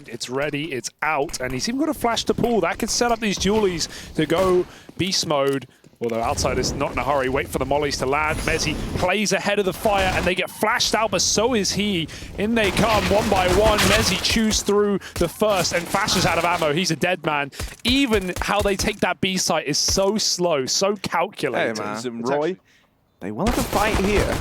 It's ready, it's out, and he's even got a flash to pull. That could set up these dualies to go beast mode. Although outside is not in a hurry, wait for the mollies to land. Mezzi plays ahead of the fire and they get flashed out, but so is he. In they come, one by one. Mezzi chews through the first and Fasha's out of ammo. He's a dead man. Even how they take that B site is so slow, so calculated. Hey, man. And Roy, they will have a fight here.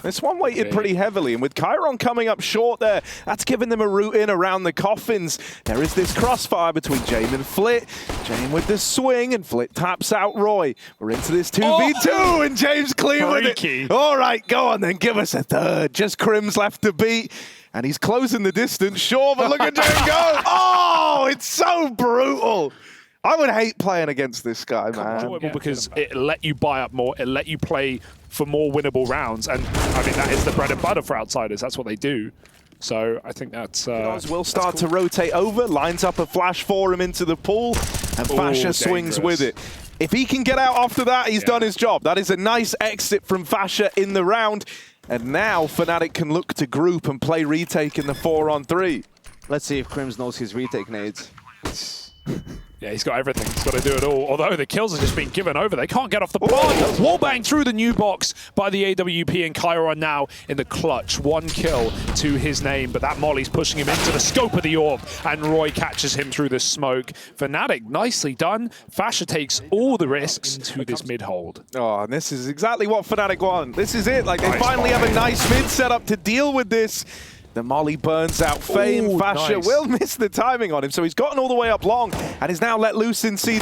This one weighted pretty heavily, and with Chiron coming up short there, that's given them a route in around the coffins. There is this crossfire between Jame and Flit. Jame with the swing, and Flit taps out Roy. We're into this 2v2, and James clean with it. All right, go on then, give us a third. Just Crim's left to beat, and he's closing the distance. Sure, but look at James go. Oh, it's so brutal. I would hate playing against this guy, man. Enjoyable because it let you buy up more, it let you play for more winnable rounds, and I mean that is the bread and butter for outsiders. That's what they do. So I think that's will start to rotate over, lines up a flash for him into the pool, and Fasha swings with it. If he can get out after that, he's done his job. That is a nice exit from Fasha in the round, and now Fnatic can look to group and play retake in the 4-on-3. Let's see if Crims knows his retake nades. Yeah, he's got everything. He's got to do it all. Although the kills have just been given over. They can't get off the block. Wallbang through the new box by the AWP, and Chiron now in the clutch. 1 kill to his name, but that molly's pushing him into the scope of the orb, and Roy catches him through the smoke. Fnatic, nicely done. Fasha takes all the risks to this mid-hold. Oh, and this is exactly what Fnatic want. This is it. Like, they finally have a nice mid setup to deal with this. The molly burns out Fame. Fasha will miss the timing on him, so he's gotten all the way up long and is now let loose in CT.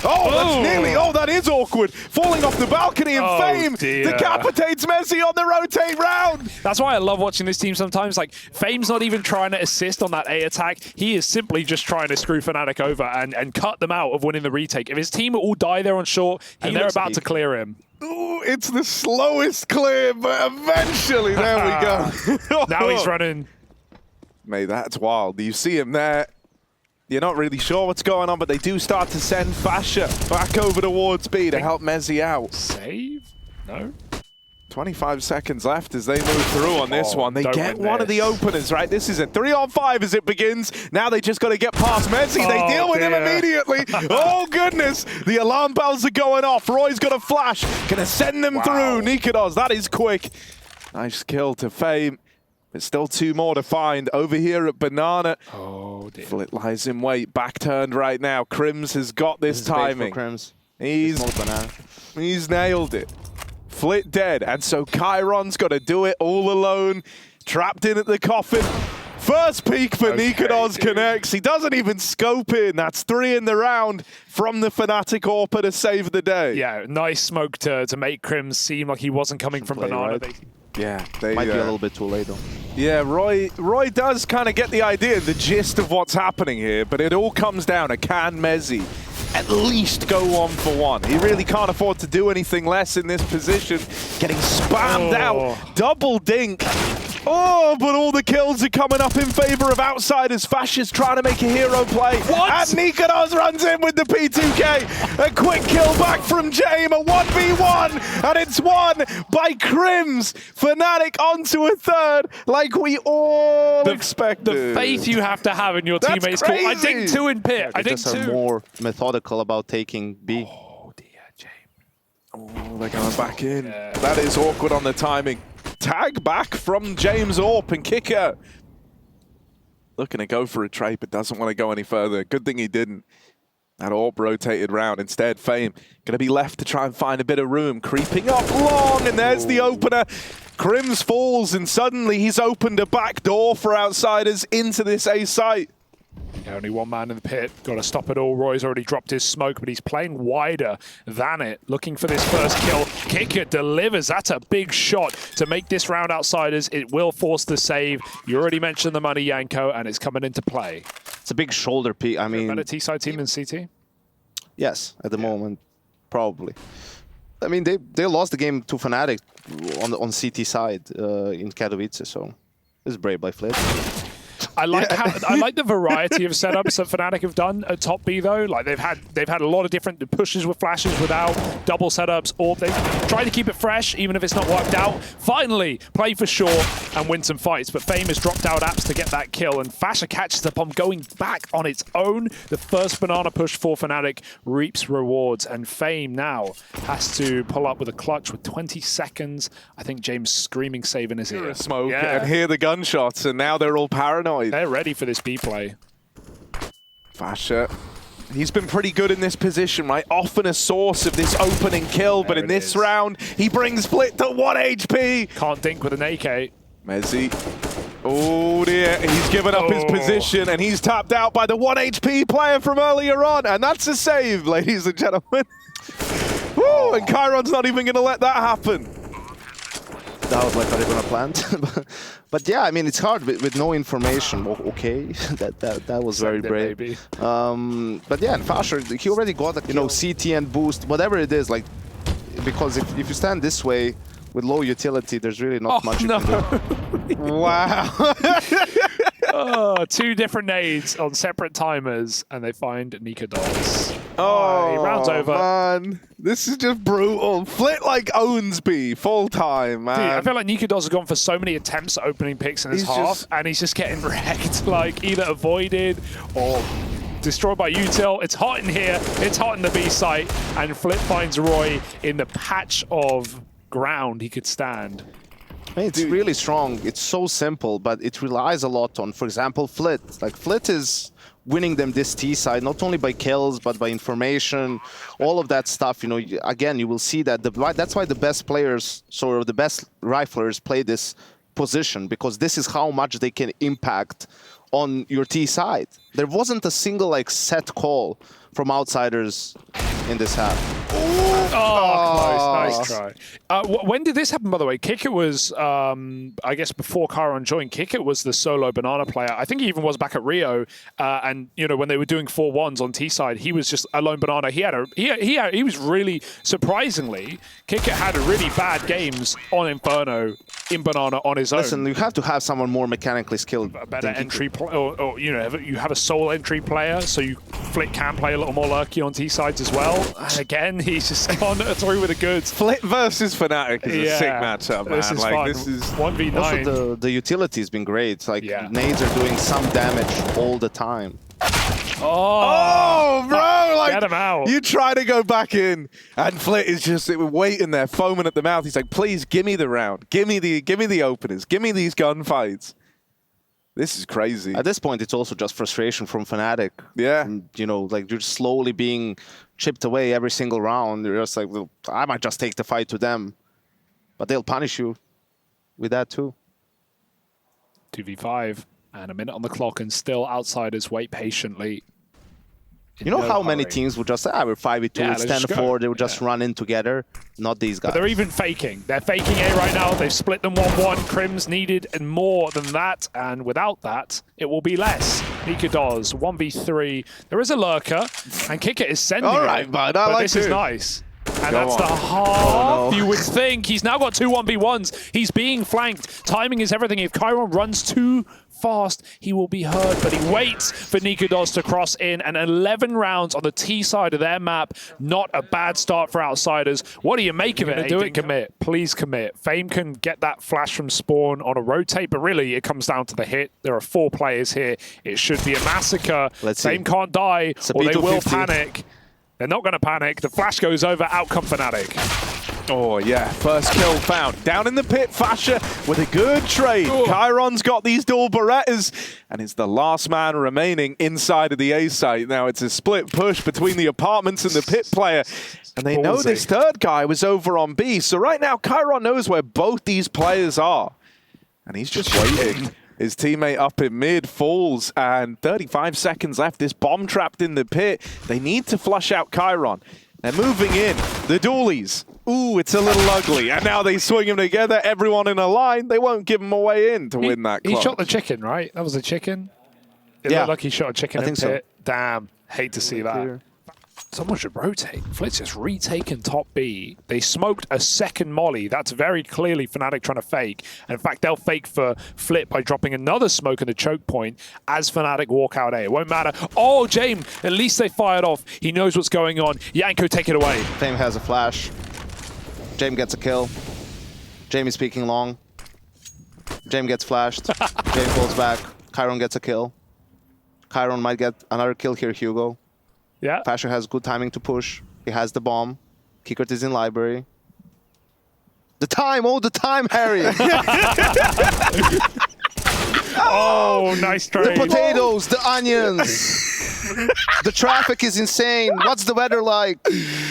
Oh, that's nearly, that is awkward. Falling off the balcony, and Fame decapitates Messi on the rotate round. That's why I love watching this team sometimes. Like, Fame's not even trying to assist on that A attack. He is simply just trying to screw Fnatic over and cut them out of winning the retake. If his team all die there on short, and they're about to clear him. Ooh, it's the slowest clear, but eventually, there we go. Now he's running. Mate, that's wild. You see him there. You're not really sure what's going on, but they do start to send Fasha back over towards B to help Mezzi out. Save? No? 25 seconds left as they move through on this one. They get one of the openers, right? This is a 3-on-5 as it begins. Now they just got to get past Mezzi. They deal with him immediately. Oh, goodness. The alarm bells are going off. Roy's got a flash. Gonna send them through. Nikados, that is quick. Nice kill to Fame. There's still 2 more to find over here at Banana. Oh, dear. Flit lies in wait. Back turned right now. Crims has got this timing. He's nailed it. Flit dead, and so Chiron's got to do it all alone. Trapped in at the coffin. First peek for Nikados connects. He doesn't even scope in. That's 3 in the round from the Fnatic AWPer to save the day. Yeah, nice smoke to make Crims seem like he wasn't coming from Banana. Yeah, might be a little bit too late though. Yeah, Roy does kind of get the idea, the gist of what's happening here, but it all comes down to can Mezzi at least go 1-for-1. He really can't afford to do anything less in this position. Getting spammed out, double dink. Oh, but all the kills are coming up in favor of outsiders. Fasha's trying to make a hero play. And Nikados runs in with the P2K. A quick kill back from Jame, a 1v1, and it's won by Crims. Fnatic onto a third, like we all expected. The faith you have to have in your teammates. Cool. I think 2 in pit. I think 2. Are more methodical about taking B. Oh dear, Jame. Oh, they're going back in. Yeah. That is awkward on the timing. Tag back from James Orp, and Kicker looking to go for a trade, but doesn't want to go any further. Good thing he didn't. That Orp rotated round. Instead, Fame going to be left to try and find a bit of room. Creeping up long, and there's the opener. Crims falls, and suddenly he's opened a back door for outsiders into this A site. Yeah, only 1 man in the pit. Got to stop it all. Roy's already dropped his smoke, but he's playing wider than it. Looking for this first kill. Kicker delivers. That's a big shot to make this round outsiders. It will force the save. You already mentioned the money, Yanko, and it's coming into play. It's a big shoulder peak. I mean, better T-side team than CT? Yes, at the moment, probably. I mean, they lost the game to Fnatic on CT side in Katowice, so it's brave by Flit. I like I like the variety of setups that Fnatic have done at top B though. Like they've had a lot of different pushes with flashes, without double setups, or they've tried to keep it fresh even if it's not worked out. Finally, play for sure and win some fights. But Fame has dropped out apps to get that kill, and Fasha catches up on going back on its own. The first banana push for Fnatic reaps rewards, and Fame now has to pull up with a clutch with 20 seconds. I think James screaming save in his ear. Smoke and hear the gunshots, and now they're all paranoid. They're ready for this B play. Fasha, he's been pretty good in this position, right? Often a source of this opening kill, but in this round, he brings Split to 1 HP. Can't dink with an AK. Mezzi. Oh dear, he's given up his position, and he's tapped out by the 1 HP player from earlier on, and that's a save, ladies and gentlemen. Woo, and Chiron's not even going to let that happen. That was like not even a plan. But yeah, I mean, it's hard with no information. Okay, that was very brave. But yeah, and Fasher, he already got a, you know, CT and boost, whatever it is, like, because if you stand this way with low utility, there's really not much you can do. Wow. Two different nades on separate timers, and they find Dignitas. Oh, round's over. Man. This is just brutal. Flit like owns B full time, man. Dude, I feel like Dignitas has gone for so many attempts at opening picks in this half, and he's just getting wrecked, like either avoided or destroyed by util. It's hot in here. It's hot in the B site, and Flit finds Roy in the patch of ground he could stand. It's really strong. It's so simple, but it relies a lot on, for example, Flit. Like, Flit is winning them this T side, not only by kills, but by information, all of that stuff. You know, again, you will see that that's why the best players, sort of the best riflers, play this position, because this is how much they can impact on your T side. There wasn't a single, like, set call from outsiders in this half. Close. Nice try. When did this happen, by the way? Kickit was, I guess, before Chiron joined. Kickit was the solo banana player. I think he even was back at Rio. And you know, when they were doing 4-1s on T side, he was just a lone banana. He was really surprisingly. Kickit had really bad games on Inferno in banana on his own. Listen, you have to have someone more mechanically skilled. A better entry, or you know, you have a sole entry player, so Flit can play a little more lurky on T sides as well. And again, he's just gone through with the goods. Flit versus Fnatic is a sick matchup, man. This is like fun. This is 1v9. Also, the utility has been great. Like, nades are doing some damage all the time. Oh, bro! Like, get him out. You try to go back in, and Flit is just waiting there, foaming at the mouth. He's like, "Please, give me the round. Give me the openers. Give me these gunfights." This is crazy. At this point, it's also just frustration from Fnatic. Yeah. And, you know, like, you're slowly being chipped away every single round. You're just like, well, I might just take the fight to them. But they'll punish you with that too. 2v5 and a minute on the clock, and still outsiders wait patiently. You know how many teams would just say, we're 5v2, it's 10-4, they would just run in together? Not these guys. But they're even faking. They're faking A right now. They've split them 1-1. Crim's needed and more than that, and without that, it will be less. Dignitas 1v3. There is a lurker, and Kickit is sending all right, bud, but this is nice. And that's the half you would think. He's now got 2 1v1s. He's being flanked. Timing is everything. If Chiron runs too fast, he will be heard, but he waits for Dignitas to cross in, and 11 rounds on the T side of their map. Not a bad start for outsiders. What do you make of it? Do it, commit. Please commit. Fame can get that flash from spawn on a rotate, but really it comes down to the hit. There are 4 players here. It should be a massacre. Fame can't die, or they will panic. They're not going to panic. The flash goes over. Out come Fnatic. Oh, yeah. First kill found. Down in the pit, Fasha with a good trade. Chiron's got these dual Berettas, and it's the last man remaining inside of the A site. Now it's a split push between the apartments and the pit player, and they know this third guy was over on B. So right now, Chiron knows where both these players are, and he's just waiting. His teammate up in mid falls, and 35 seconds left. This bomb trapped in the pit. They need to flush out Chiron. They're moving in. The dualies. Ooh, it's a little ugly. And now they swing them together. Everyone in a line. They won't give him a way in to win that clutch. He shot the chicken, right? That was a chicken? It looked like he shot a chicken in the pit. Damn. Hate to see that. Someone should rotate. Flit's just retaken top B. They smoked a second molly. That's very clearly Fnatic trying to fake. And in fact, they'll fake for Flit by dropping another smoke in the choke point as Fnatic walk out A. It won't matter. Oh, James, at least they fired off. He knows what's going on. Yanko, take it away. Fame has a flash. James gets a kill. James is peeking long. James gets flashed. James pulls back. Chiron gets a kill. Chiron might get another kill here, Hugo. Yeah. Fasher has good timing to push. He has the bomb. Kickert is in library. The time! Oh, the time, Harry! Oh, nice trade. The potatoes, the onions. The traffic is insane. What's the weather like?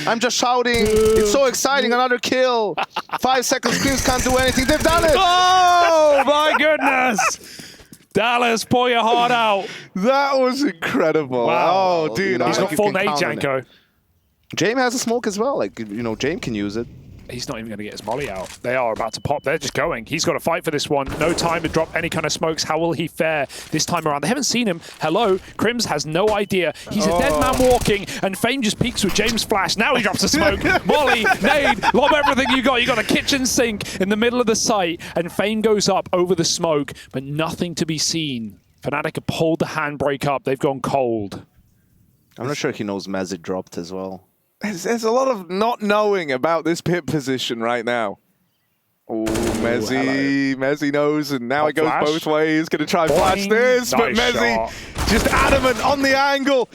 I'm just shouting. It's so exciting. Another kill. 5 seconds screams can't do anything. They've done it. Oh, my goodness. Dallas, pull your heart out. That was incredible. Wow. Oh, dude. He's got you full can nade, count on Janko. James has a smoke as well. Like, you know, James can use it. He's not even going to get his molly out. They are about to pop. They're just going. He's got to fight for this one. No time to drop any kind of smokes. How will he fare this time around? They haven't seen him. Hello. Crims has no idea. He's a dead man walking, and Fame just peeks with James' flash. Now he drops a smoke. Molly, nade, lob everything you got. You got a kitchen sink in the middle of the site, and Fame goes up over the smoke, but nothing to be seen. Fnatic have pulled the handbrake up. They've gone cold. I'm not sure he knows Mazit dropped as well. There's a lot of not knowing about this pit position right now. Oh, Mezzi knows, and now it goes flash. both ways. Going to try and flash this, but Nice Mezzi shot. just adamant on the angle.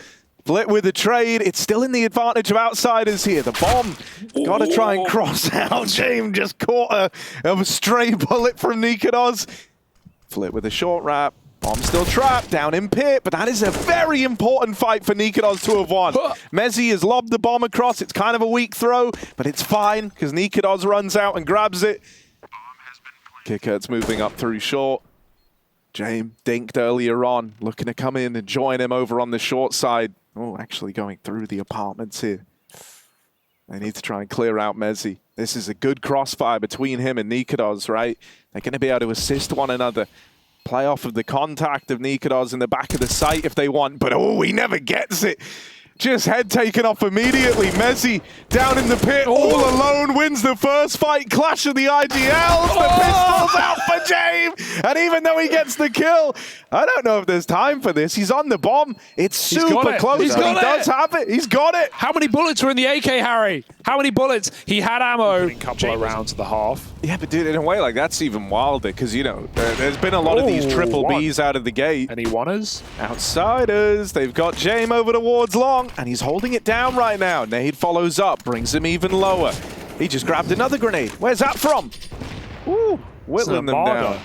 Flit with the trade. It's still in the advantage of outsiders here. The bomb. Got to try and cross out. James just caught a stray bullet from Nikados. Flit with a short wrap. Bomb still trapped, down in pit, but that is a very important fight for Nikados to have won. Mezzi has lobbed the bomb across. It's kind of a weak throw, but it's fine because Nikados runs out and grabs it. Kickert's moving up through short. James dinked earlier on, looking to come in and join him over on the short side. Oh, actually going through the apartments here. They need to try and clear out Mezzi. This is a good crossfire between him and Nikados, right? They're going to be able to assist one another. Play off of the contact of Nikados in the back of the site if they want, but oh, he never gets it. Just head taken off immediately. Mezzi down in the pit, all alone, wins the first fight. Clash of the IGLs. The pistol's out for James. And even though he gets the kill, I don't know if there's time for this. He's on the bomb. It's super close. He does have it. He's got it. How many bullets were in the AK, Harry? How many bullets? He had ammo. A couple of rounds to the half. Yeah, but dude, in a way, like that's even wilder because, you know, there's been a lot of these triple Bs out of the gate. Any oneers? Outsiders. They've got James over towards long, and he's holding it down right now. Nade follows up, brings him even lower. He just grabbed another grenade. Where's that from? Ooh, whittling them down.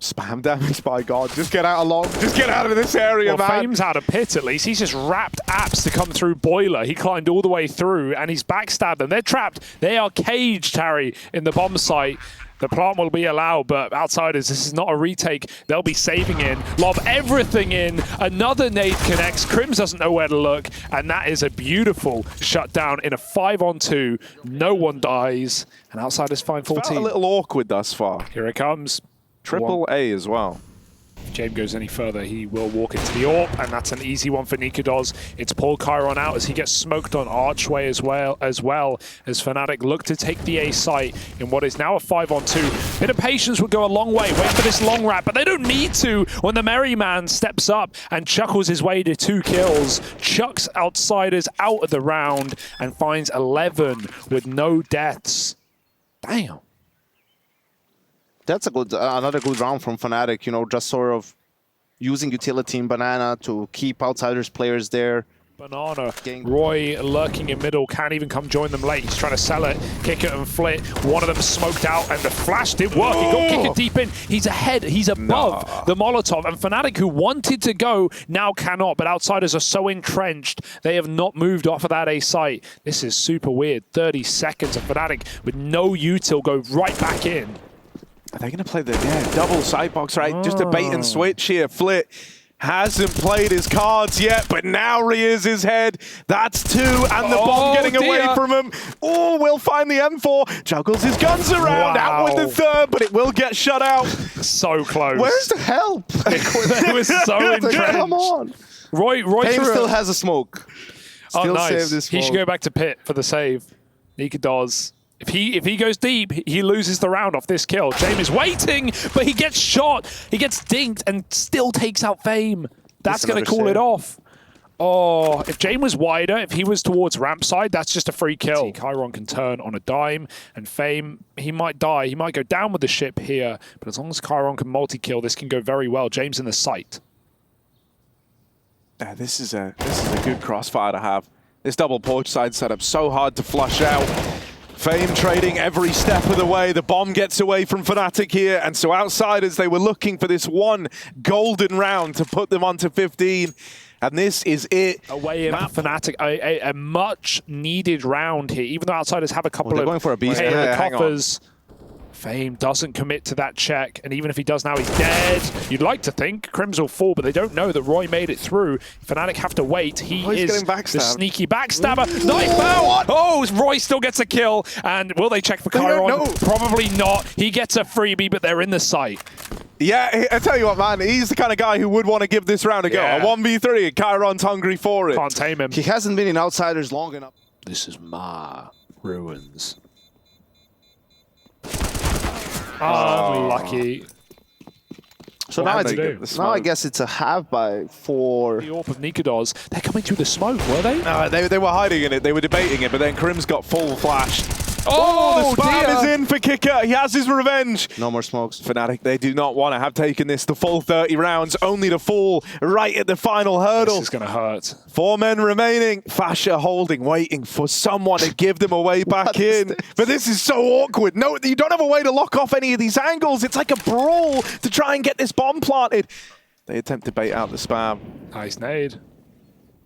Spam damage, by God. Just get out of long. Just get out of this area, well, man. Fame's out of pit at least. He's just wrapped apps to come through Boiler. He climbed all the way through and he's backstabbed them. They're trapped. They are caged, Harry, in the bomb site. The plant will be allowed, but outsiders, this is not a retake. They'll be saving in, lob everything in. Another nade connects. Crims doesn't know where to look, and that is a beautiful shutdown in a 5-on-2. No one dies, and outsiders find 14. Felt a little awkward thus far. Here it comes. Triple A as well. If James goes any further, he will walk into the AWP, and that's an easy one for Nikados. It's pull Chiron out as he gets smoked on Archway as well as Fnatic look to take the A site in what is now a 5-on-2. Bit of patience would go a long way. Wait for this long wrap, but they don't need to when the Merry Man steps up and chuckles his way to 2 kills, chucks outsiders out of the round, and finds 11 with no deaths. Damn. That's a good, another good round from Fnatic, you know, just sort of using utility in Banana to keep outsiders players there. Banana. Roy lurking in middle, can't even come join them late. He's trying to sell it, kick it and flit. One of them smoked out and the flash did work. He got kicked deep in. He's ahead, he's above the Molotov. And Fnatic, who wanted to go, now cannot. But outsiders are so entrenched, they have not moved off of that A site. This is super weird. 30 seconds of Fnatic with no util go right back in. Are they going to play the double side box, right? Just a bait and switch here. Flit hasn't played his cards yet, but now rears his head. That's 2, and the bomb getting away from him. Oh, we'll find the M4. Juggles his guns around. Out with the 3rd, but it will get shut out. So close. Where's the help? It was so entrenched. Come on. Roy Fame threw still a- has a smoke. Oh, Still nice. save this He should smoke. go back to pit for the save. Nika does. If he goes deep, he loses the round off this kill. James is waiting, but he gets shot. He gets dinked and still takes out Fame. That's going to another call it save. off. Oh, if James was wider, if he was towards ramp side, that's just a free kill. Chiron can turn on a dime, and Fame, he might die. He might go down with the ship here, but as long as Chiron can multi-kill, this can go very well. James in the sight. Yeah, this is a good crossfire to have. This double porch side setup so hard to flush out. Fame trading every step of the way. The bomb gets away from Fnatic here, and so Outsiders, they were looking for this one golden round to put them onto 15. And this is it. Away in Fnatic, a much needed round here. Even though Outsiders have a couple they're of going for a beast. Taylor Yeah, hang on. coffers, Fame doesn't commit to that check, and even if he does now, he's dead. You'd like to think Crims will fall, but they don't know that Roy made it through. Fnatic have to wait. He he's is getting the backstabbed. sneaky backstabber. Knife out! Oh, Roy still gets a kill, and will they check for don't Chiron? know. Probably not. He gets a freebie, but they're in the sight. Yeah, I tell you what, man, he's the kind of guy who would want to give this round a go. Yeah. A 1v3, and Chiron's hungry for it. Can't tame him. He hasn't been in Outsiders long enough. This is Ma Ruins. Unlucky. So Wow, now, they it's, get the now smoke. I guess it's a half by for... The AWP of Nikados. They're coming through the smoke, were they? They were hiding in it, they were debating it, but then Crims got full flashed. Oh, the spam dear. is in for Kicker. He has his revenge. No more smokes. Fnatic, they do not want to have taken this the full 30 rounds, only to fall right at the final hurdle. This is going to hurt. 4 men remaining. Fasha holding, waiting for someone to give them a way back What is in. this? But this is so awkward. No, you don't have a way to lock off any of these angles. It's like a brawl to try and get this bomb planted. They attempt to bait out the spam. Nice nade.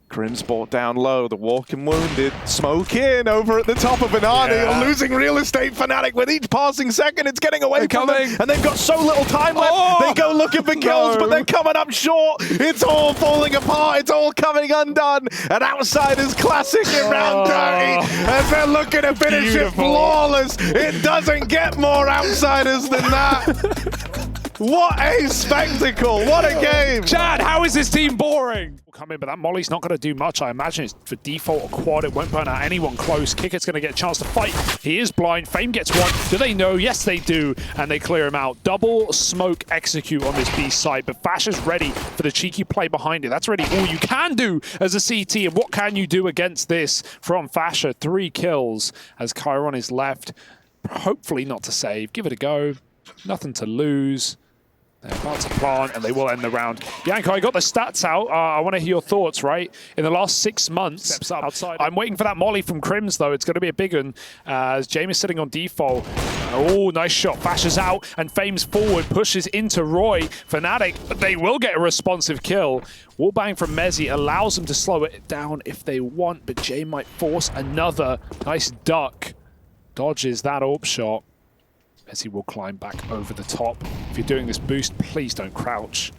Crims brought down low, the walking wounded. Smoke in over at the top of Banana. Yeah. Losing real estate. Fnatic with each passing second, it's getting away from them. coming. And they've got so little time left. Oh, They go looking for kills, no. but they're coming up short. It's all falling apart. It's all coming undone. And Outsiders classic in round 30 as they're looking to finish it Beautiful. flawless. It doesn't get more Outsiders than that. What a spectacle. What a game. Chad, how is this team boring? Come in, but that Molly's not going to do much. I imagine it's for default a quad. It won't burn out anyone close. Kicker's going to get a chance to fight. He is blind. Fame gets one. Do they know? Yes, they do. And they clear him out. Double smoke execute on this B side, but Fasha's ready for the cheeky play behind it. That's really all you can do as a CT. And what can you do against this from Fasha? 3 kills as Chiron is left. Hopefully not to save. Give it a go. Nothing to lose. They're about to plant, and they will end the round. Yanko, I got the stats out. I want to hear your thoughts, right? In the last 6 months, steps up outside. I'm waiting for that molly from Crims, though. It's going to be a big one. As James is sitting on default. Oh, nice shot. Fasha's out, and Fame's forward pushes into Roy. Fnatic, they will get a responsive kill. Wallbang from Mezzi allows them to slow it down if they want, but Jay might force another. Nice duck. Dodges that AWP shot. Mezzi will climb back over the top. If you're doing this boost, please don't crouch.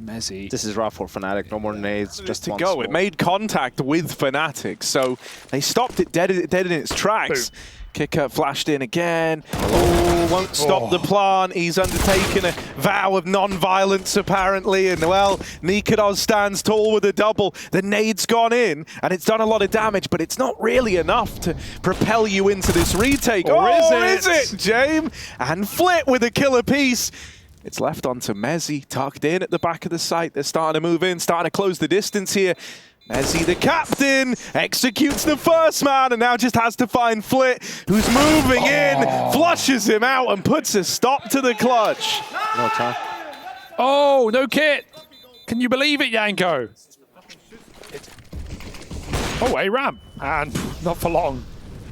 Mezzi. This is rough for Fnatic. No more nades. Just to one go. smoke. It made contact with Fnatic, so they stopped it dead in its tracks. Boom. Kicker flashed in again. Oh, won't stop the plant. He's undertaken a vow of non-violence, apparently. And, well, Nikados stands tall with a double. The nade's gone in, and it's done a lot of damage, but it's not really enough to propel you into this retake. Or is it, James? And Flit with a killer piece. It's left onto Mezzi, tucked in at the back of the site. They're starting to move in, starting to close the distance here. Mezzi, the captain, executes the first man and now just has to find Flit, who's moving in, flushes him out and puts a stop to the clutch. No time. Oh, no kit. Can you believe it, Yanko? Oh, a ramp. And not for long.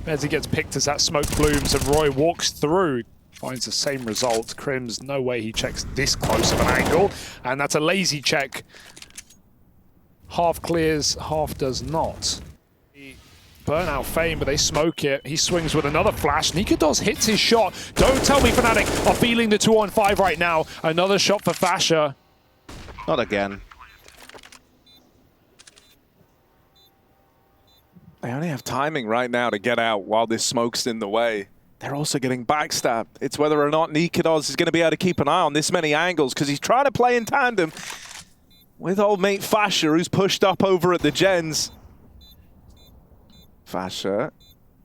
Mezzi gets picked as that smoke blooms and Roy walks through. Finds the same result. Crims, no way he checks this close of an angle. And that's a lazy check. Half clears, half does not. Burn out Fame, but they smoke it. He swings with another flash. Nikados hits his shot. Don't tell me Fnatic are feeling the 2-on-5 right now. Another shot for Fasha. Not again. They only have timing right now to get out while this smoke's in the way. They're also getting backstabbed. It's whether or not Nikados is going to be able to keep an eye on this many angles because he's trying to play in tandem. with old mate Fasher, who's pushed up over at the gens. Fasher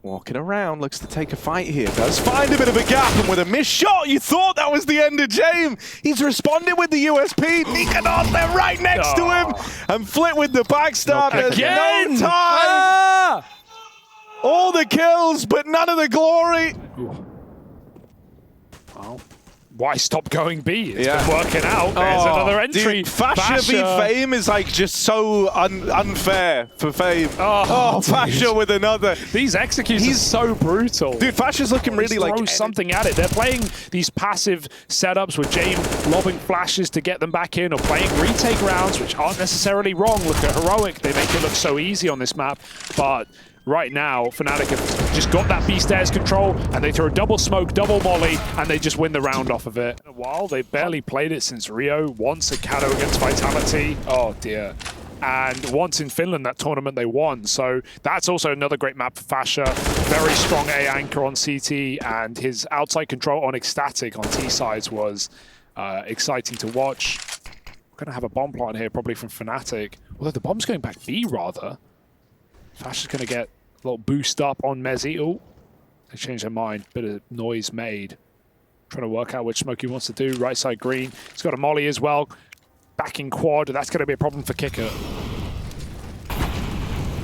walking around, looks to take a fight here. Does find a bit of a gap, and with a missed shot, you thought that was the end of James. He's responded with the USP. Nikanos, they're right next to him. And Flit with the backstab. There's no time. All the kills, but none of the glory. Well, why stop going B? It's been working out. There's another entry. Dude, Fasher v Fame is like just so unfair for Fame. Fasher with another. These executes are so brutal. Dude, Fasher's looking really like... throw something at it. They're playing these passive setups with James lobbing flashes to get them back in, or playing retake rounds, which aren't necessarily wrong. Look at Heroic. They make it look so easy on this map, but right now, Fnatic have just got that B stairs control, and they throw double smoke, double molly, and they just win the round off of it. In a while, they barely played it since Rio. Once a Kato against Vitality. Oh dear. And once in Finland, that tournament they won. So that's also another great map for Fasher. Very strong A anchor on CT, and his outside control on Ecstatic on T sides was exciting to watch. We're going to have a bomb plant here, probably from Fnatic. Although the bomb's going back B, rather. Fasher's going to get a little boost up on Mezzi. Oh, they changed their mind. Bit of noise made. Trying to work out which smoke he wants to do. Right side green. He's got a molly as well. Back in quad. That's going to be a problem for Kicker.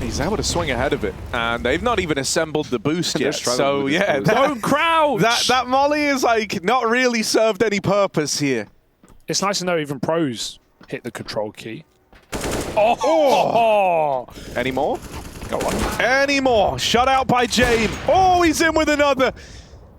He's able to swing ahead of it, and they've not even assembled the boost yet. So yeah, don't crouch. That molly is like not really served any purpose here. It's nice to know even pros hit the control key. Oh! Any more? Go on. Any more? Shut out by James. Oh, he's in with another.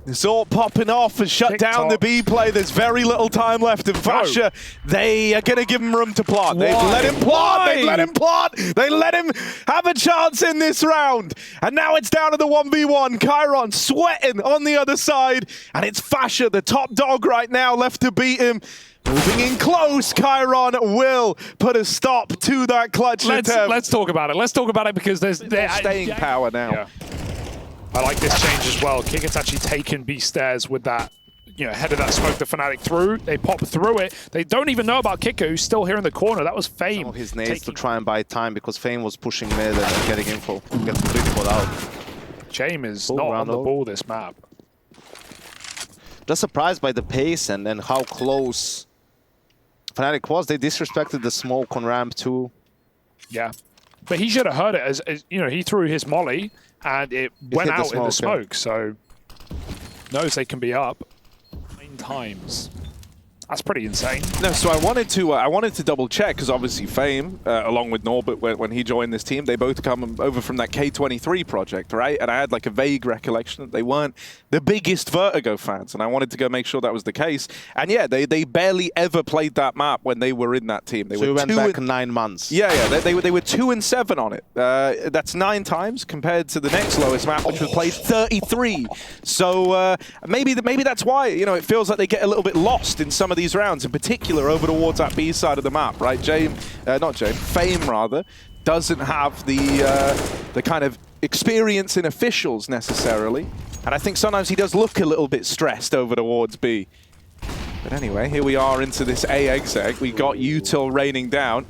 It's all popping off and shut down the B play. There's very little time left. And Fasher, they are going to give him room to plant. They've let him plant. They've let him plant. They let him have a chance in this round. And now it's down to the 1v1. Chiron sweating on the other side. And it's Fasher, the top dog right now, left to beat him. Moving in close, Chiron will put a stop to that clutch attempt. Let's talk about it. Let's talk about it because there's staying power now. Yeah. I like this change as well. Kicker's actually taken B stairs with that, ahead of that smoke the Fnatic through. They pop through it. They don't even know about Kicker, who's still here in the corner. That was Fame. So his nades to try and buy time because Fame was pushing mid and getting info. Gets critical out. James is not on the ball this map. Just surprised by the pace and how close Fnatic was. They disrespected the smoke on ramp too. Yeah, but he should have heard it as he threw his molly and it went out in the smoke. So knows they can be up 9 times. That's pretty insane. No, so I wanted to double check because obviously Fame, along with Norbert, when he joined this team, they both come over from that K23 project, right? And I had like a vague recollection that they weren't the biggest Vertigo fans, and I wanted to go make sure that was the case. And yeah, they barely ever played that map when they were in that team. They were went back 9 months. Yeah, they were 2-7 on it. That's 9 times compared to the next lowest map, which was played 33. So maybe that's why it feels like they get a little bit lost in some of these rounds, in particular over towards that B side of the map, right? Fame rather, doesn't have the kind of experience in officials necessarily, and I think sometimes he does look a little bit stressed over towards B. But anyway, here we are into this A exec. We got Util raining down.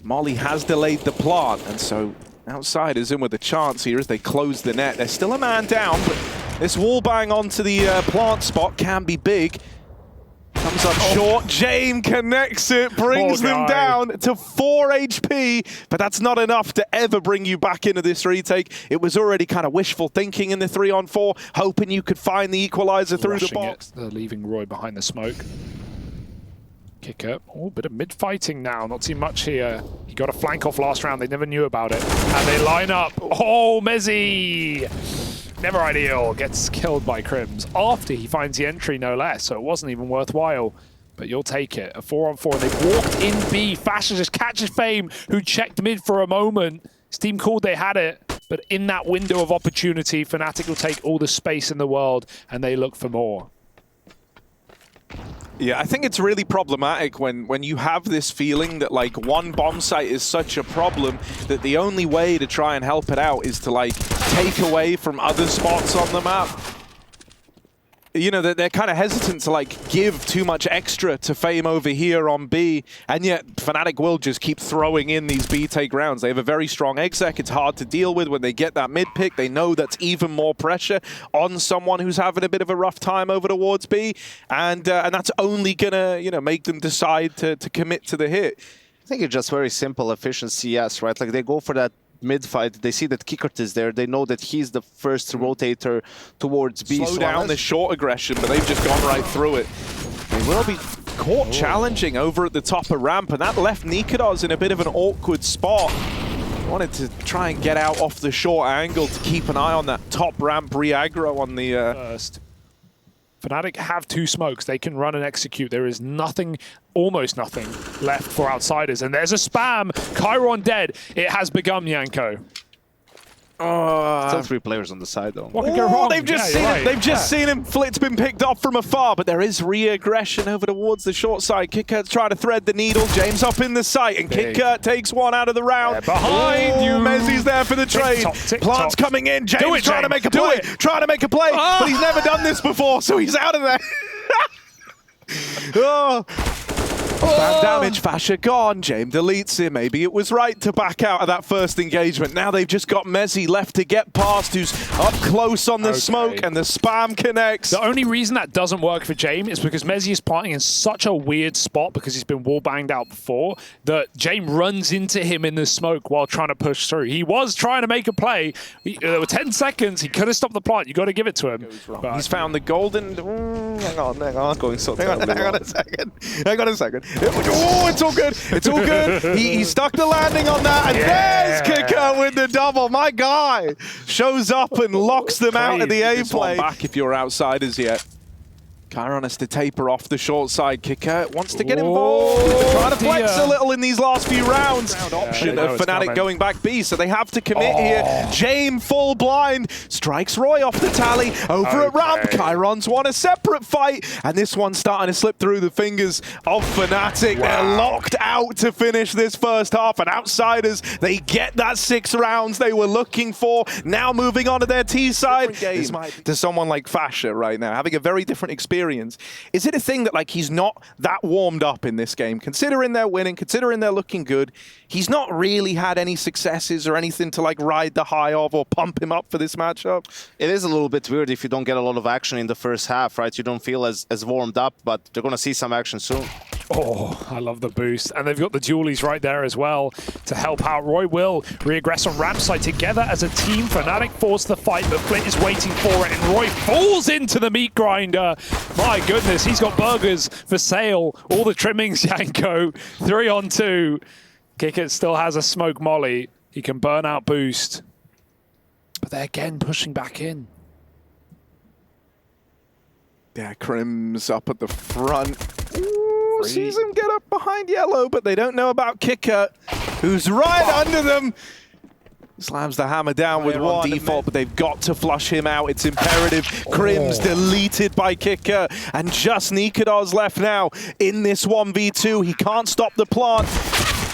Molly has delayed the plant, and so Outsiders in with a chance here as they close the net. There's still a man down, but this wall bang onto the plant spot can be big. Comes up short, James connects it, brings them down to 4 HP, but that's not enough to ever bring you back into this retake. It was already kind of wishful thinking in the 3-on-4, hoping you could find the equalizer through the box. They're leaving Roy behind the smoke. Kicker, oh, bit of mid-fighting now, not too much here. He got a flank off last round, they never knew about it. And they line up, oh, Mezzi! Never ideal, gets killed by Crims after he finds the entry, no less, so it wasn't even worthwhile. But you'll take it, a 4-on-4, and they've walked in B. Fasher just catches Fame, who checked mid for a moment. His team called they had it, but in that window of opportunity, Fnatic will take all the space in the world, and they look for more. Yeah, I think it's really problematic when you have this feeling that like one bomb site is such a problem that the only way to try and help it out is to like take away from other spots on the map. you know, they're kind of hesitant to like give too much extra to Fame over here on B, and yet Fnatic will just keep throwing in these B take rounds. They have a very strong exec. It's hard to deal with when they get that mid pick. They know that's even more pressure on someone who's having a bit of a rough time over towards B, and that's only gonna, you know, make them decide to commit to the hit. I think it's just very simple efficiency, yes, right? Like they go for that mid-fight, they see that Kickert is there, they know that he's the first rotator towards B. Slow down the short aggression, but they've just gone right through it. They will be caught challenging over at the top of ramp, and that left Nikados in a bit of an awkward spot. Wanted to try and get out off the short angle to keep an eye on that top ramp re-aggro on the... First. Fnatic have 2 smokes. They can run and execute. There is nothing, almost nothing, left for outsiders. And there's a spam. Chiron dead. It has begun, Yanko. Still 3 players on the side, though. What could go wrong? They've just seen him. They've just seen him. Flit's been picked off from afar, but there is re-aggression over towards the short side. Kickert's trying to thread the needle. James up in the sight, and Kickert takes one out of the round. Behind you. Mezzi's there for the trade. Plant's coming in. James trying to make a play. Trying to make a play, but he's never done this before, so he's out of there. Bad damage, Fasher gone. James deletes him. Maybe it was right to back out of that first engagement. Now they've just got Mezzi left to get past, who's up close on the smoke, and the spam connects. The only reason that doesn't work for James is because Mezzi is planting in such a weird spot because he's been wall banged out before that James runs into him in the smoke while trying to push through. He was trying to make a play. There were 10 seconds. He could have stopped the plant. You got to give it to him. He's found the golden... hang on. Going so hang on a second. Oh, it's all good. It's all good. He stuck the landing on that, and there's Kicker with the double. My guy shows up and locks them out of the A play. Back if you're outsiders yet. Chiron has to taper off the short side. Kicker wants to get involved. Trying to flex a little in these last few rounds. Option of Fnatic going back B, so they have to commit here. James full blind. Strikes Roy off the tally. Over at ramp. Chiron's won a separate fight, and this one's starting to slip through the fingers of Fnatic. They're locked out to finish this first half, and outsiders, they get that 6 rounds they were looking for. Now moving on to their T side. This might be to someone like Fasher right now, having a very different experience. Is it a thing that like he's not that warmed up in this game? Considering they're winning, considering they're looking good, he's not really had any successes or anything to like ride the high of or pump him up for this matchup? It is a little bit weird if you don't get a lot of action in the first half, right? You don't feel as warmed up, but they're going to see some action soon. Oh, I love the boost. And they've got the dualies right there as well to help out. Roy will re-aggress on ramp side together as a team. Fnatic force the fight, but Flit is waiting for it, and Roy falls into the meat grinder. My goodness, he's got burgers for sale. All the trimmings, Yanko. 3-on-2. Kickert still has a smoke molly. He can burn out boost. But they're again pushing back in. Yeah, Crim's up at the front. Ooh, sees him get up behind yellow, but they don't know about Kicker, who's right under them. Slams the hammer down with one default, but they've got to flush him out. It's imperative. Crim's deleted by Kicker, and just Nikados left now in this 1v2. He can't stop the plant,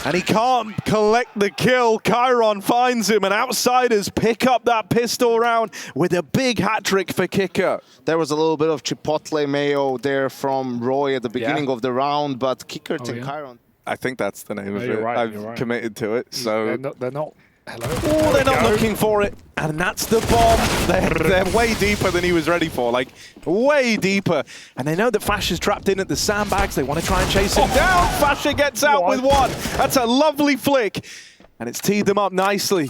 and he can't collect the kill. Chiron finds him, and outsiders pick up that pistol round with a big hat trick for Kicker. There was a little bit of chipotle mayo there from Roy at the beginning of the round, but Kicker and Chiron. I think that's the name of it. Right, I've committed to it. So they're not. Hello. Oh, they're not looking for it, and that's the bomb. They're way deeper than he was ready for, like way deeper. And they know that Fasher's trapped in at the sandbags. They want to try and chase him down. Fasher gets out with one. That's a lovely flick, and it's teed them up nicely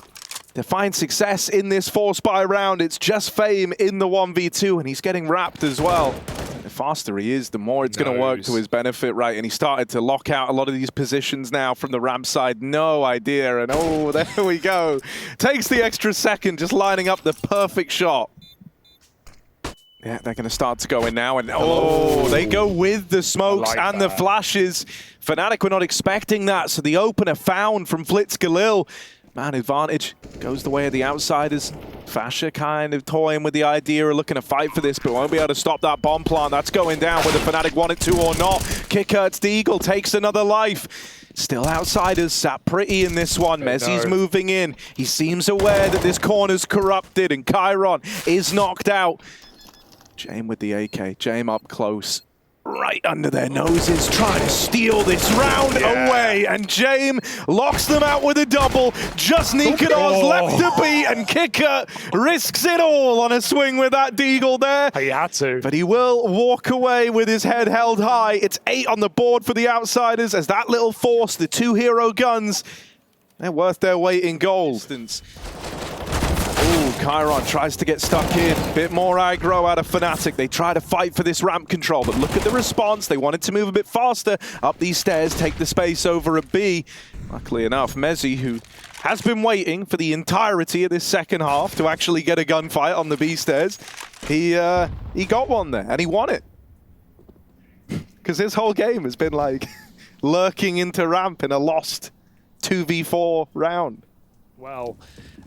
to find success in this 4-spy round. It's just Fame in the 1v2, and he's getting wrapped as well. The faster he is, the more it's going to work to his benefit, right? And he started to lock out a lot of these positions now from the ramp side. No idea, and oh, there we go. Takes the extra second, just lining up the perfect shot. Yeah, they're going to start to go in now, and oh, they go with the smokes and the flashes. Fnatic were not expecting that, so the opener found from Flitz Galil. Man advantage goes the way of the outsiders. Fasher kind of toying with the idea of looking to fight for this, but won't be able to stop that bomb plant. That's going down whether Fnatic want it to or not. Kickert's Deagle takes another life. Still outsiders sat pretty in this one. Mezzi's moving in. He seems aware that this corner's corrupted, and Chiron is knocked out. Jame with the AK. Jame up close. Right under their noses, trying to steal this round away. And Jame locks them out with a double. Just Nikados left to beat, and Kicker risks it all on a swing with that deagle there. He had to. But he will walk away with his head held high. It's 8 on the board for the Outsiders as that little force, the 2 hero guns, they're worth their weight in gold. Ooh, Chiron tries to get stuck in. Bit more aggro out of fnatic. They try to fight for this ramp control, but look at the response. They wanted to move a bit faster up these stairs, take the space over a B. Luckily enough, Mezzi, who has been waiting for the entirety of this second half to actually get a gunfight on the B stairs, he got one there, and he won it. Because his whole game has been like lurking into ramp in a lost 2v4 round. Well,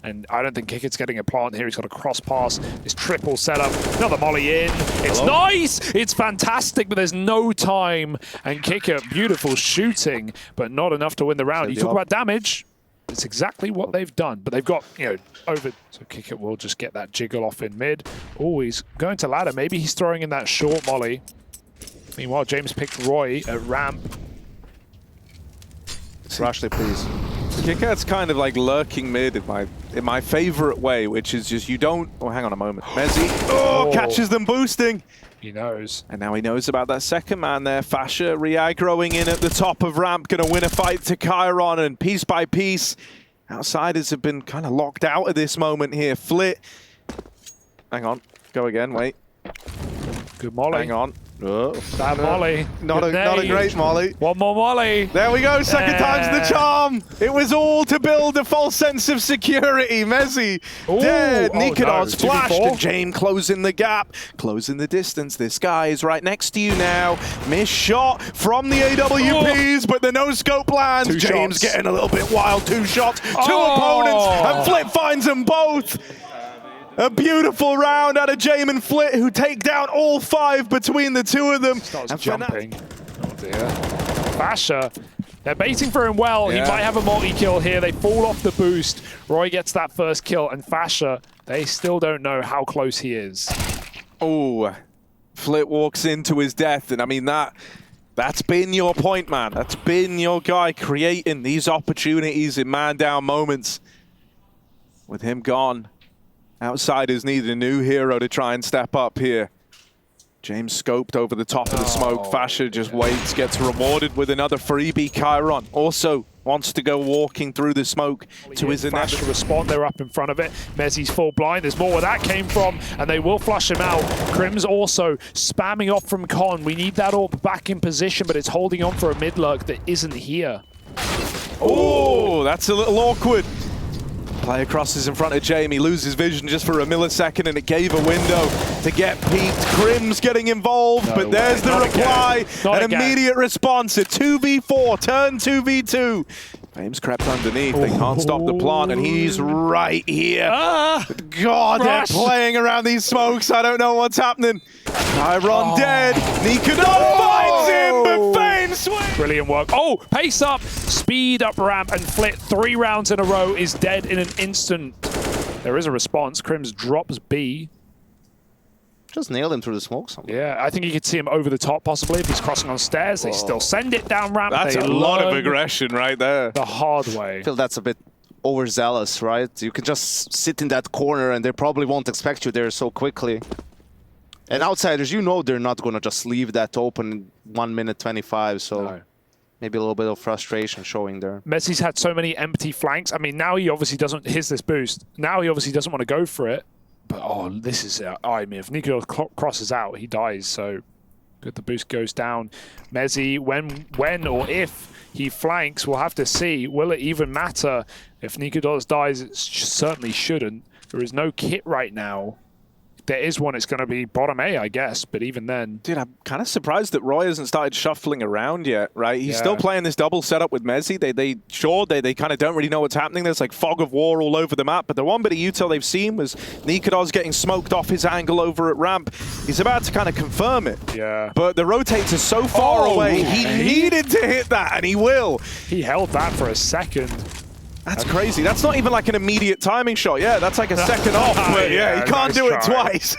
and I don't think Kickett's getting a plant here. He's got a cross pass. This triple setup. Another molly in. It's nice. It's fantastic, but there's no time. And Kicker, beautiful shooting, but not enough to win the round. You talk about damage. It's exactly what they've done, but they've got, you know, over. So Kicker will just get that jiggle off in mid. Oh, he's going to ladder. Maybe he's throwing in that short molly. Meanwhile, James picked Roy at ramp. Rashley, please. Kicker's kind of like lurking mid in my favorite way, which is just you don't. Oh, hang on a moment. Mezzi catches them boosting. He knows. And now he knows about that second man there. Fasha re-aggroing in at the top of ramp, going to win a fight to Chiron, and piece by piece, Outsiders have been kind of locked out of this moment here. Flit. Hang on. Go again. Wait. Good molly. Hang on. That molly. Not a great molly. One more molly. There we go. Second time's the charm. It was all to build a false sense of security. Mezzi dead. Nikados flashed. And Jame closing the gap, closing the distance. This guy is right next to you now. Missed shot from the AWPs, but the no-scope lands. James getting a little bit wild. 2 shots, 2 opponents, and Flit finds them both. A beautiful round out of Jame and Flit, who take down all 5 between the 2 of them. Starts jumping. Oh dear. Fasha, they're baiting for him well. He might have a multi-kill here. They fall off the boost. Roy gets that first kill, and Fasha, they still don't know how close he is. Oh, Flit walks into his death, and I mean that's been your point, man. That's been your guy creating these opportunities in man-down moments. With him gone, Outsiders need a new hero to try and step up here. James scoped over the top of the smoke. Fasha just waits, gets rewarded with another freebie. Chiron also wants to go walking through the smoke to his initial respond. They're up in front of it. Mezzi's full blind. There's more where that came from, and they will flush him out. Crim's also spamming off from Con. We need that AWP back in position, but it's holding on for a mid lurk that isn't here. Oh, that's a little awkward. Player crosses in front of Jamie, loses vision just for a millisecond, and it gave a window to get peeked. Crim's getting involved, but there's the reply. An immediate response. A 2v4, turn 2v2. Fame's crept underneath. They can't stop the plant, and he's right here. God, they're playing around these smokes. I don't know what's happening. Chiron dead. Nikados finds him, but Fame swings. Brilliant work. Oh, pace up, speed up ramp, and Flit 3 rounds in a row is dead in an instant. There is a response. Crims drops B. Just nailed him through the smoke somewhere. Yeah, I think you could see him over the top possibly if he's crossing on stairs. They still send it down ramp. That's a lot of aggression right there. The hard way. I feel that's a bit overzealous, right? You can just sit in that corner and they probably won't expect you there so quickly. And Outsiders, you know they're not going to just leave that open in 1 minute 25, so maybe a little bit of frustration showing there. Messi's had so many empty flanks. I mean, now he obviously doesn't, here's this boost. Now he obviously doesn't want to go for it. But, oh, this is, I mean, if Nico crosses out, he dies, so good, the boost goes down. Mezzi, when or if he flanks, we'll have to see. Will it even matter? If Nikodos dies, it certainly shouldn't. There is no kit right now. There is one, it's going to be bottom A, I guess, but even then... Dude, I'm kind of surprised that Roy hasn't started shuffling around yet, right? He's still playing this double setup with Mezzi. They kind of don't really know what's happening. There's like fog of war all over the map, but the one bit of util they've seen was Nikodos getting smoked off his angle over at ramp. He's about to kind of confirm it. Yeah. But the rotates are so far away. He needed to hit that, and he will. He held that for a second. That's crazy. That's not even like an immediate timing shot. Yeah, that's like a second off. But yeah, you can't nice do it try. twice.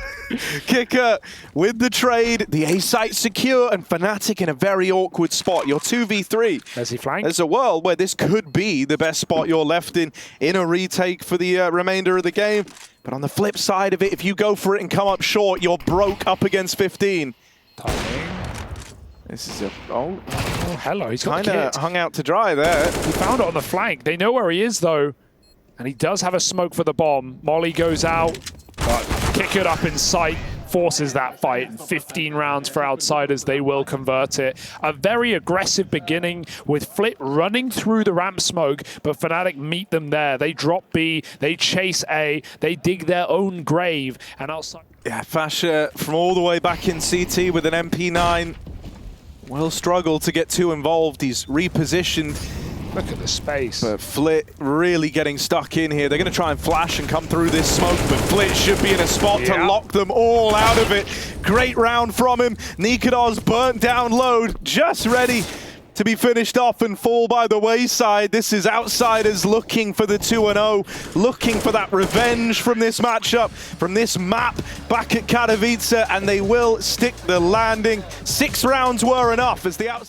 Kicker with the trade. The A site secure and fnatic in a very awkward spot. You're 2v3. Messi flank. There's a world where this could be the best spot you're left in a retake for the remainder of the game. But on the flip side of it, if you go for it and come up short, you're broke up against 15. Timing. This is a... Oh, hello. He's got the kind of kit. hung out to dry there. He found it on the flank. They know where he is, though. And he does have a smoke for the bomb. Molly goes out, but kick it up in sight. Forces that fight. 15 rounds for Outsiders. They will convert it. A very aggressive beginning with Flit running through the ramp smoke, but fnatic meet them there. They drop B. They chase A. They dig their own grave. And outside... Yeah, Fasher from all the way back in CT with an MP9 will struggle to get too involved. He's repositioned. Look at the space. But Flit really getting stuck in here. They're going to try and flash and come through this smoke, but Flit should be in a spot to lock them all out of it. Great round from him. Nikados burnt down load, just ready to be finished off and fall by the wayside. This is Outsiders looking for the 2-0, looking for that revenge from this matchup, from this map back at Katowice, and they will stick the landing. 6 rounds were enough as the Outsiders...